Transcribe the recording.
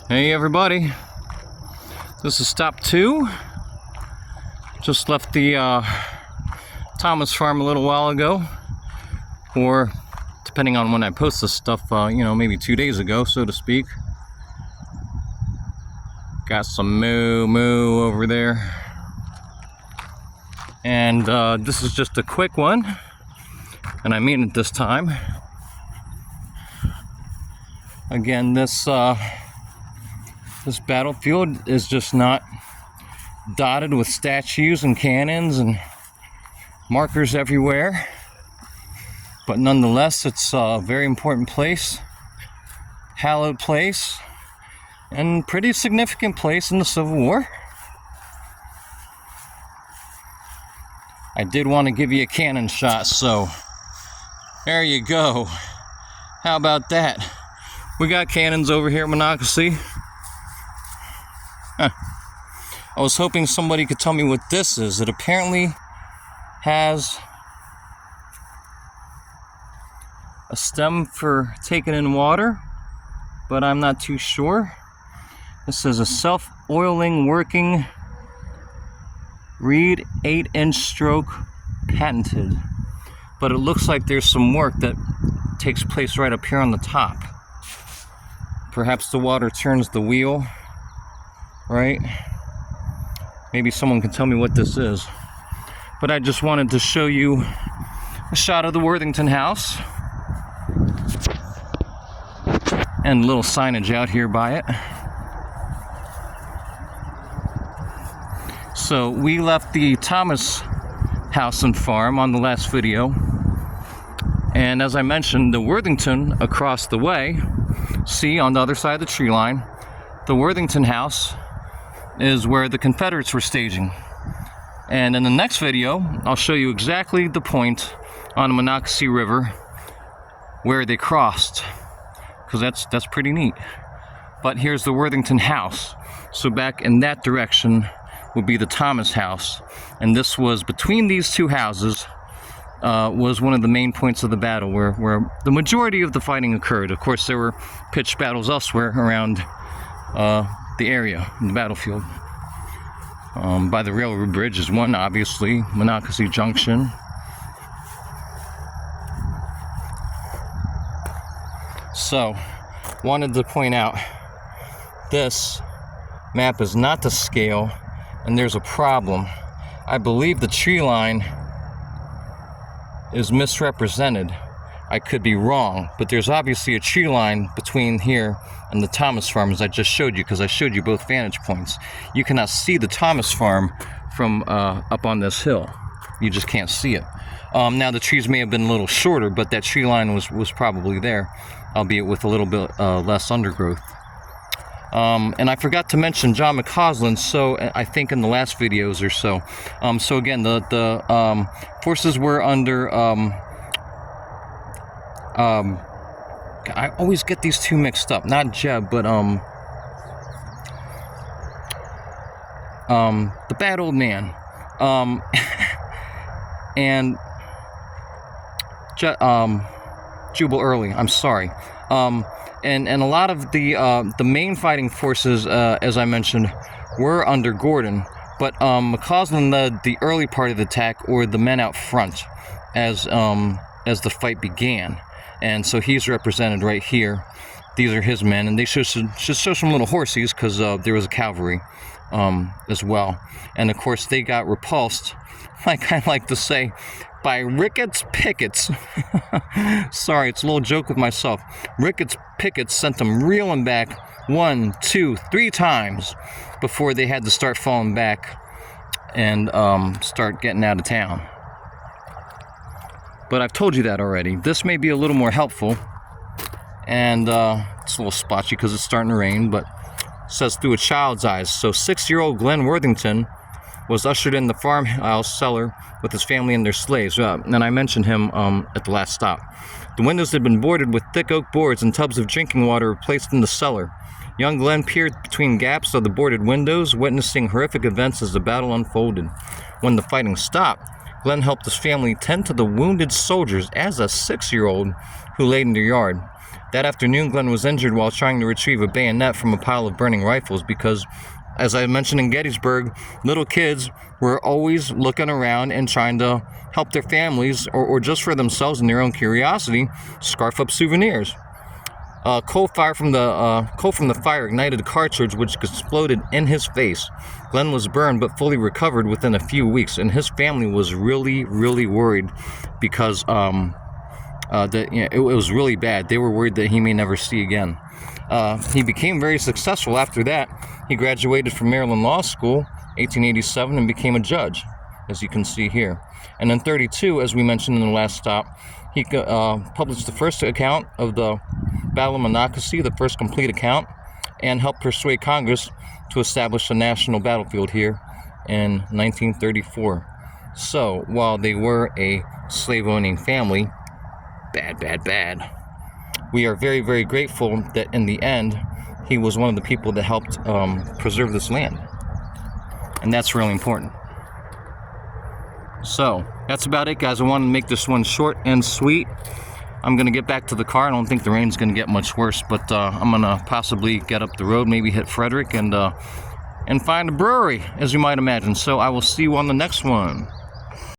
Hey everybody, this is stop 2. Just left the Thomas farm a little while ago, or depending on when I post this stuff, maybe 2 days ago, so to speak. Got some moo over there. And this is just a quick one, and I mean it this time. Again, this battlefield is just not dotted with statues and cannons and markers everywhere, but nonetheless it's a very important place, hallowed place, and pretty significant place in the Civil War. I did want to give you a cannon shot, so there you go. How about that? We got cannons over here at Monacacy. I was hoping somebody could tell me what this is. It apparently has a stem for taking in water, but I'm not too sure. This is a self-oiling working reed 8-inch stroke, patented. But it looks like there's some work that takes place right up here on the top. Perhaps the water turns the wheel, right? Maybe someone can tell me what this is. But I just wanted to show you a shot of the Worthington house and a little signage out here by it. So we left the Thomas house and farm on the last video, and as I mentioned, the Worthington across the way, see on the other side of the tree line, the Worthington house is where the Confederates were staging. And in the next video, I'll show you exactly the point on the Monacacy River where they crossed, because that's pretty neat. But here's the Worthington house. So back in that direction would be the Thomas house, and this was between these two houses, was one of the main points of the battle where the majority of the fighting occurred. Of course, there were pitched battles elsewhere around the area, the battlefield. By the railroad bridge is one, obviously, Monacacy Junction. So, wanted to point out, this map is not to scale, and there's a problem. I believe the tree line is misrepresented. I could be wrong, but there's obviously a tree line between here and the Thomas farm, as I just showed you, because I showed you both vantage points. You cannot see the Thomas farm from up on this hill. You just can't see it. Now the trees may have been a little shorter, but that tree line was probably there, albeit with a little bit less undergrowth. And I forgot to mention John McCausland, so I think in the last videos or so. So again, the forces were under, I always get these two mixed up, not JUBE, but the bad old man, and Jubal Early, I'm sorry. And a lot of the main fighting forces, as I mentioned, were under Gordon, but McCausland led the early part of the attack, or the men out front, as the fight began. And so he's represented right here. These are his men, and they should show some little horses, because there was a cavalry as well. And of course they got repulsed, like I like to say, by Ricketts pickets. Sorry, it's a little joke with myself. Ricketts pickets sent them reeling back 1, 2, 3 times before they had to start falling back and start getting out of town. But I've told you that already. This may be a little more helpful, and it's a little spotty because it's starting to rain, but it says through a child's eyes. So 6-year-old Glenn Worthington was ushered in the farmhouse cellar with his family and their slaves, and I mentioned him at the last stop. The windows had been boarded with thick oak boards, and tubs of drinking water were placed in the cellar. Young Glenn peered between gaps of the boarded windows, witnessing horrific events as the battle unfolded. When the fighting stopped, Glenn helped his family tend to the wounded soldiers as a 6-year-old who laid in their yard. That afternoon, Glenn was injured while trying to retrieve a bayonet from a pile of burning rifles because, as I mentioned in Gettysburg, little kids were always looking around and trying to help their families, or just for themselves and their own curiosity, scarf up souvenirs. Coal from the fire ignited a cartridge which exploded in his face. Glenn was burned but fully recovered within a few weeks, and his family was really, really worried because it was really bad. They were worried that he may never see again. He became very successful after that. He graduated from Maryland Law School, 1887, and became a judge, as you can see here. And in 1932, as we mentioned in the last stop, he published the first account of the Battle of Monacacy, the first complete account, and helped persuade Congress to establish a national battlefield here in 1934. So, while they were a slave-owning family, bad, we are very, very grateful that in the end, he was one of the people that helped preserve this land. And that's really important. So, that's about it, guys. I wanted to make this one short and sweet. I'm going to get back to the car. I don't think the rain's going to get much worse, but I'm going to possibly get up the road, maybe hit Frederick, and find a brewery, as you might imagine. So I will see you on the next one.